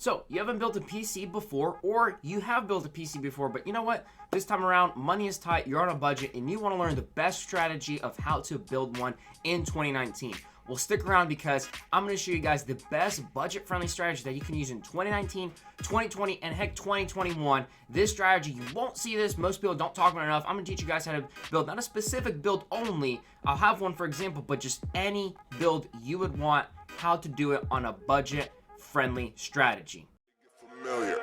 So you haven't built a PC before, or you have built a PC before, but you know what? This time around, money is tight, you're on a budget, and you want to learn the best strategy of how to build one in 2019. Well, stick around because I'm going to show you guys the best budget-friendly strategy that you can use in 2019, 2020, and heck, 2021. This strategy, you won't see this. Most people don't talk about it enough. I'm going to teach you guys how to build, not a specific build only. I'll have one, for example, but just any build you would want, how to do it on a budget-friendly strategy. You're familiar.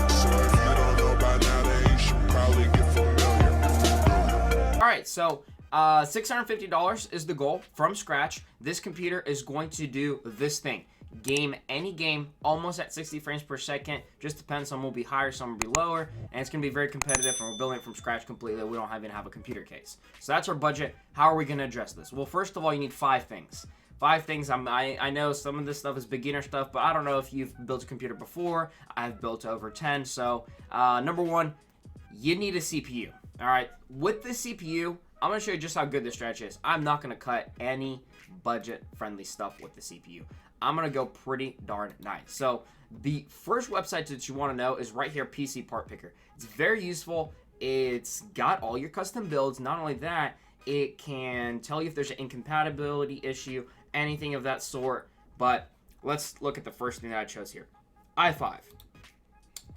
So if you don't know by now, then you should probably get familiar. All right, so $650 is the goal from scratch. This computer is going to do this thing. Game any game almost at 60 frames per second. Just depends, some will be higher, some will be lower, and it's going to be very competitive, and we're building it from scratch completely. We don't even have a computer case. So that's our budget. How are we going to address this? Well, first of all, you need 5 things. 5 things. I know some of this stuff is beginner stuff, but I don't know if you've built a computer before. I've built over 10. So number 1, you need a CPU. All right, with the CPU, I'm going to show you just how good this strategy is. I'm not going to cut any budget-friendly stuff with the CPU. I'm going to go pretty darn nice. So the first website that you want to know is right here, PC Part Picker. It's very useful. It's got all your custom builds. Not only that, it can tell you if there's an incompatibility issue, anything of that sort. But let's look at the first thing that I chose here. i5.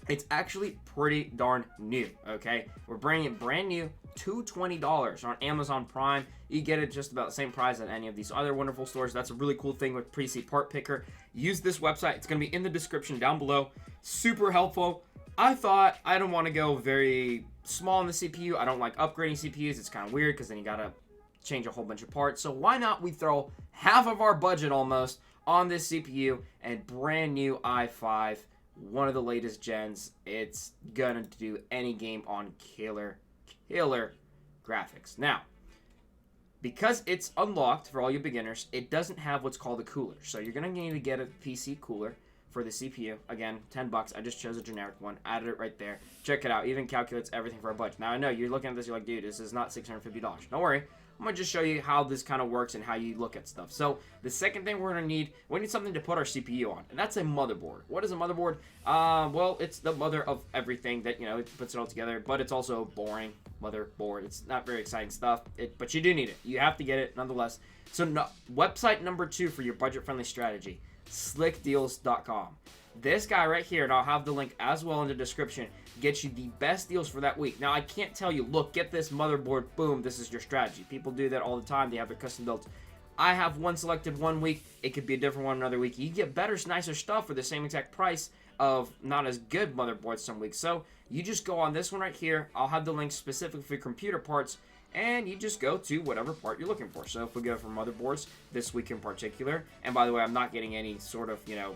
It's actually pretty darn new, okay? We're bringing it brand new to $20 on Amazon Prime. You get it just about the same price at any of these other wonderful stores. That's a really cool thing with PC Part Picker. Use this website. It's going to be in the description down below. Super helpful. I thought I don't want to go very small on the CPU. I don't like upgrading CPUs. It's kind of weird because then you got to change a whole bunch of parts. So why not we throw half of our budget almost on this CPU and brand new i5. One of the latest gens. It's gonna do any game on killer graphics. Now, because it's unlocked for all you beginners, it doesn't have what's called a cooler. So you're gonna need to get a PC cooler for the CPU. Again, $10. I just chose a generic one, added it right there. Check it out. Even calculates everything for a budget. Now I know you're looking at this, you're like, dude, this is not $650. Don't worry. I'm going to just show you how this kind of works and how you look at stuff. So the second thing we're going to need, we need something to put our CPU on, and that's a motherboard. What is a motherboard? Well, it's the mother of everything that, you know, it puts it all together, but it's also boring motherboard. It's not very exciting stuff, but you do need it. You have to get it nonetheless. So website number 2 for your budget-friendly strategy, slickdeals.com. This guy right here, and I'll have the link as well in the description, gets you the best deals for that week. Now, I can't tell you, look, get this motherboard, boom, this is your strategy. People do that all the time. They have their custom builds. I have one selected one week. It could be a different one another week. You get better, nicer stuff for the same exact price of not as good motherboards some weeks. So you just go on this one right here. I'll have the link specifically for computer parts, and you just go to whatever part you're looking for. So if we go for motherboards this week in particular, and by the way, I'm not getting any sort of, you know,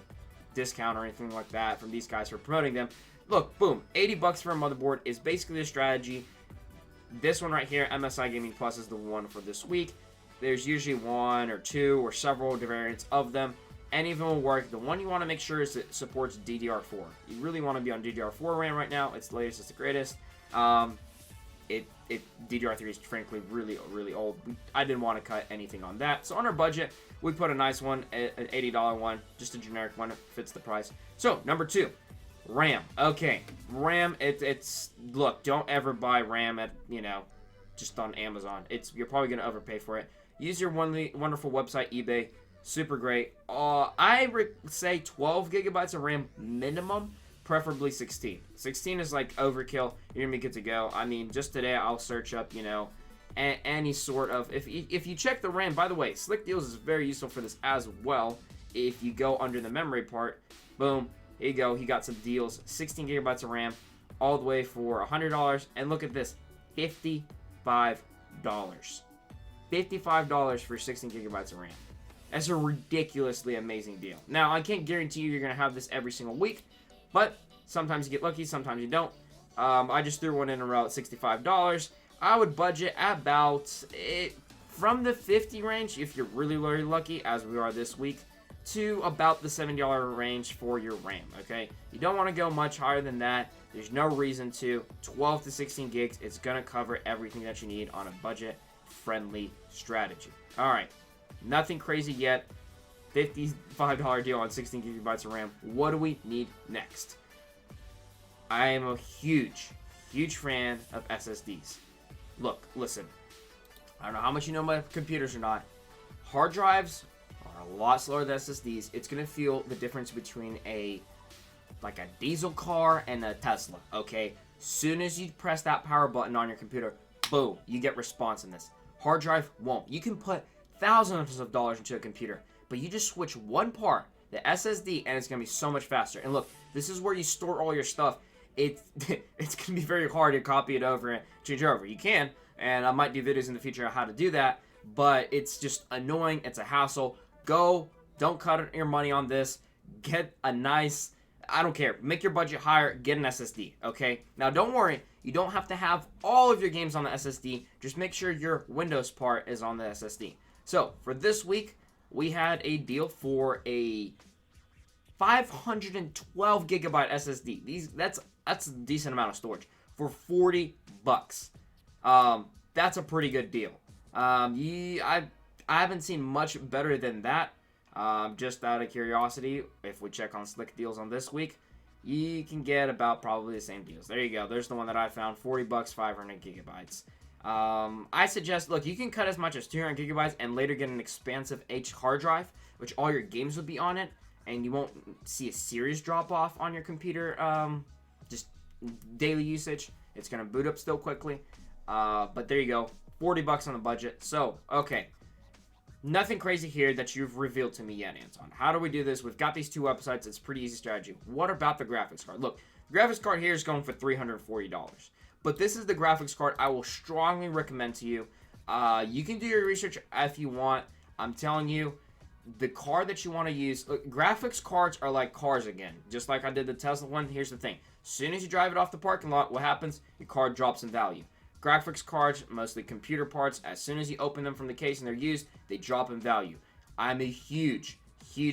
discount or anything like that from these guys for promoting them. Look, boom, $80 for a motherboard is basically the strategy. This one right here, MSI Gaming Plus, is the one for this week. There's usually 1 or 2 or several variants of them. Any of them will work. The one you want to make sure is it supports DDR4. You really want to be on DDR4 RAM right now. It's the latest, it's the greatest. DDR3 is frankly really old. I didn't want to cut anything on that. So on our budget, we put a nice one, an $80 one, just a generic one. It fits the price. So number 2, RAM. Okay, RAM. It's look. Don't ever buy RAM at, you know, just on Amazon. You're probably gonna overpay for it. Use your wonderful website, eBay. Super great. I say 12 gigabytes of RAM minimum. Preferably 16. 16 is like overkill. You're gonna be good to go. I mean, just today I'll search up, you know, any sort of, if you check the RAM, by the way, Slick Deals is very useful for this as well. If you go under the memory part, boom, here you go. He got some deals. 16 gigabytes of RAM, all the way for $100. And look at this, $55. $55 for 16 gigabytes of RAM. That's a ridiculously amazing deal. Now, I can't guarantee you're gonna have this every single week, but sometimes you get lucky, sometimes you don't. I just threw one in a row at $65. I would budget about it from the 50 range if you're really lucky, as we are this week, to about the $70 range for your RAM, okay? You don't want to go much higher than that. There's no reason to. 12 to 16 gigs, it's going to cover everything that you need on a budget-friendly strategy. All right, nothing crazy yet. $55 deal on 16 gigabytes of RAM. What do we need next? I am a huge fan of SSDs. Look, listen. I don't know how much you know about computers or not. Hard drives are a lot slower than SSDs. It's going to feel the difference between a diesel car and a Tesla, okay? Soon as you press that power button on your computer, boom, you get responsiveness. Hard drive won't. You can put thousands of dollars into a computer, but you just switch one part, the SSD, and it's going to be so much faster. And look, this is where you store all your stuff. It's going to be very hard to copy it over and change it over. You can, and I might do videos in the future on how to do that, but it's just annoying. It's a hassle. Don't cut your money on this. Get a nice, I don't care, make your budget higher, get an SSD, okay? Now, don't worry. You don't have to have all of your games on the SSD. Just make sure your Windows part is on the SSD. So, for this week, we had a deal for a 512 gigabyte SSD. That's a decent amount of storage for $40. That's a pretty good deal. I haven't seen much better than that. Just out of curiosity, if we check on Slick Deals on this week, you can get about probably the same deals. There you go. There's the one that I found. $40, 500 gigabytes. I suggest, look, you can cut as much as 200 gigabytes and later get an expansive H hard drive, which all your games would be on it, and you won't see a serious drop off on your computer, just daily usage. It's going to boot up still quickly. But there you go. $40 on the budget. So, okay. Nothing crazy here that you've revealed to me yet, Anton. How do we do this? We've got these two websites. It's a pretty easy strategy. What about the graphics card? Look, the graphics card here is going for $340. But this is the graphics card I will strongly recommend to you. You can do your research if you want. I'm telling you, the card that you want to use, look, graphics cards are like cars again. Just like I did the Tesla one, here's the thing. As soon as you drive it off the parking lot, what happens? Your card drops in value. Graphics cards, mostly computer parts, as soon as you open them from the case and they're used, they drop in value. I'm a huge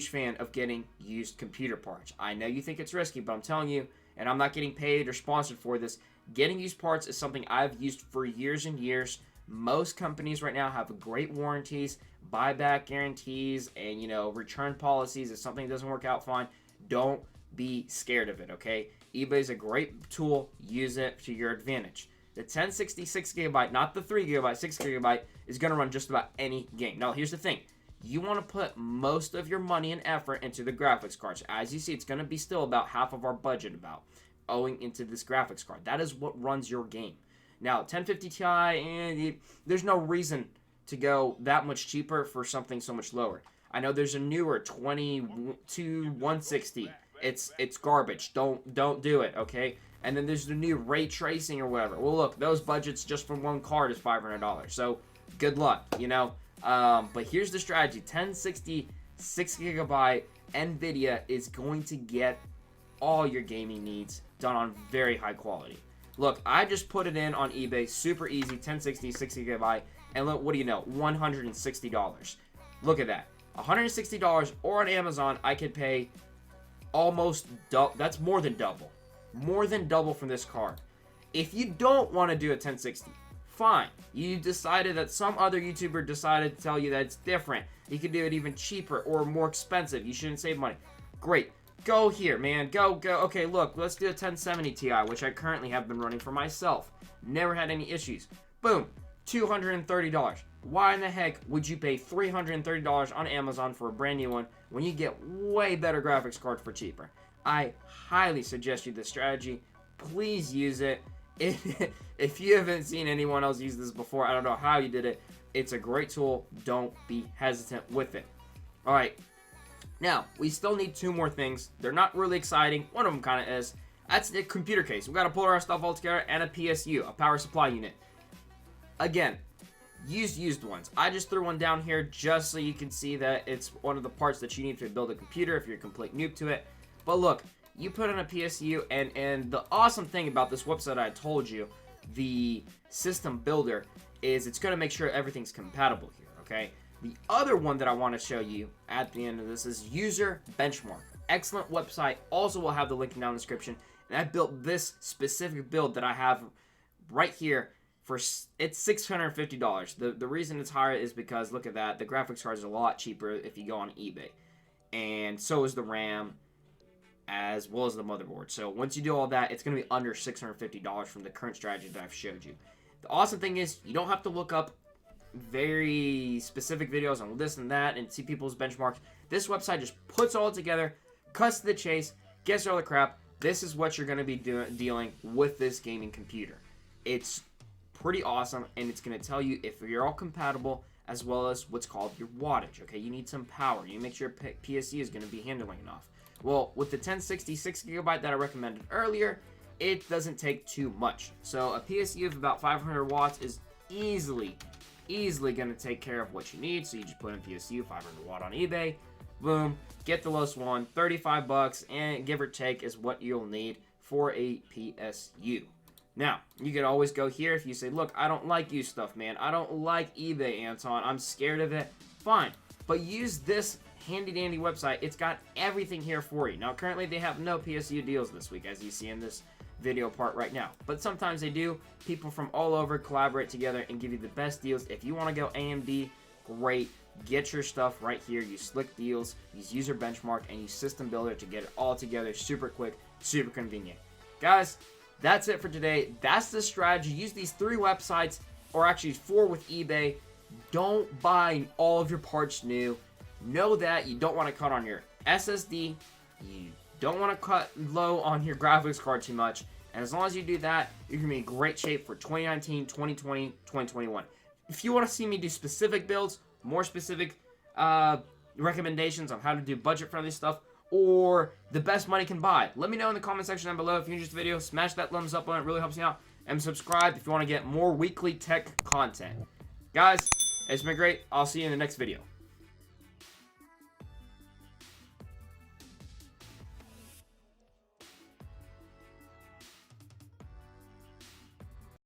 fan of getting used computer parts. I know you think it's risky, but I'm telling you, and I'm not getting paid or sponsored for this, getting used parts is something I've used for years and years. Most companies right now have great warranties, buyback guarantees, and, return policies. If something doesn't work out fine, don't be scared of it, okay? eBay is a great tool. Use it to your advantage. The 1066 gigabyte, not the 3 gigabyte, 6 gigabyte, is going to run just about any game. Now, here's the thing. You want to put most of your money and effort into the graphics cards. As you see, it's going to be still about half of our budget owing into this graphics card. That is what runs your game. Now, 1050 Ti, there's no reason to go that much cheaper for something so much lower. I know there's a newer 160. It's garbage. Don't do it, okay? And then there's the new ray tracing or whatever. Well, look, those budgets just for one card is $500. So, good luck, But here's the strategy. 1060 6GB NVIDIA is going to get all your gaming needs done on very high quality. Look, I just put it in on eBay. Super easy. 1060 6GB. And look, what do you know? $160. Look at that. $160, or on Amazon, I could pay almost double. That's more than double. More than double from this card. If you don't want to do a 1060, fine. You decided that some other YouTuber decided to tell you that it's different. You can do it even cheaper or more expensive. You shouldn't save money. Great. Go here, man. Go. Okay, look, let's do a 1070 Ti, which I currently have been running for myself. Never had any issues. Boom. $230. Why in the heck would you pay $330 on Amazon for a brand new one when you get way better graphics cards for cheaper? I highly suggest you this strategy. Please use it. If you haven't seen anyone else use this before, I don't know how you did it. It's a great tool. Don't be hesitant with it. All right. Now, we still need two more things. They're not really exciting. One of them kind of is. That's the computer case. We've got to pull our stuff all together, and a PSU, a power supply unit. Again, used ones. I just threw one down here just so you can see that it's one of the parts that you need to build a computer if you're a complete noob to it. But look, you put in a PSU, and the awesome thing about this website I told you, the system builder, is it's going to make sure everything's compatible here, okay? The other one that I want to show you at the end of this is User Benchmark. Excellent website. Also, will have the link down in the description. And I built this specific build that I have right here for, it's $650. The reason it's higher is because, look at that, the graphics card is a lot cheaper if you go on eBay. and so is the RAM, as well as the motherboard. So once you do all that, it's going to be under $650 from the current strategy that I've showed you. The awesome thing is you don't have to look up very specific videos on this and that and see people's benchmarks. This website just puts all together, cuts to the chase, gets all the crap. This is what you're going to be dealing with this gaming computer. It's pretty awesome, and it's going to tell you if you're all compatible, as well as what's called your wattage. Okay, you need some power. You make sure PSU is going to be handling enough. Well, with the 1066 gigabyte that I recommended earlier, it doesn't take too much. So a PSU of about 500 watts is easily going to take care of what you need. So you just put in PSU 500 watt on eBay, boom, get the lowest one, 35 bucks, and give or take is what you'll need for a PSU. Now, you can always go here if you say, look, I don't like used stuff, man. I don't like eBay, Anton. I'm scared of it. Fine. But use this handy-dandy website. It's got everything here for you. Now, currently, they have no PSU deals this week, as you see in this video part right now. But sometimes they do. People from all over collaborate together and give you the best deals. If you want to go AMD, great. Get your stuff right here. Use Slick Deals, use User Benchmark, and use System Builder to get it all together super quick, super convenient. Guys, that's it for today. That's the strategy. Use these 3 websites, or actually 4 with eBay. Don't buy all of your parts new. Know that you don't want to cut on your SSD. You don't want to cut low on your graphics card too much. And as long as you do that, you're going to be in great shape for 2019, 2020, 2021. If you want to see me do specific builds, more specific recommendations on how to do budget-friendly stuff, or the best money can buy, let me know in the comment section down below. If you enjoyed this video, smash that thumbs up on it. It really helps me out. And subscribe if you want to get more weekly tech content. Guys, it's been great. I'll see you in the next video.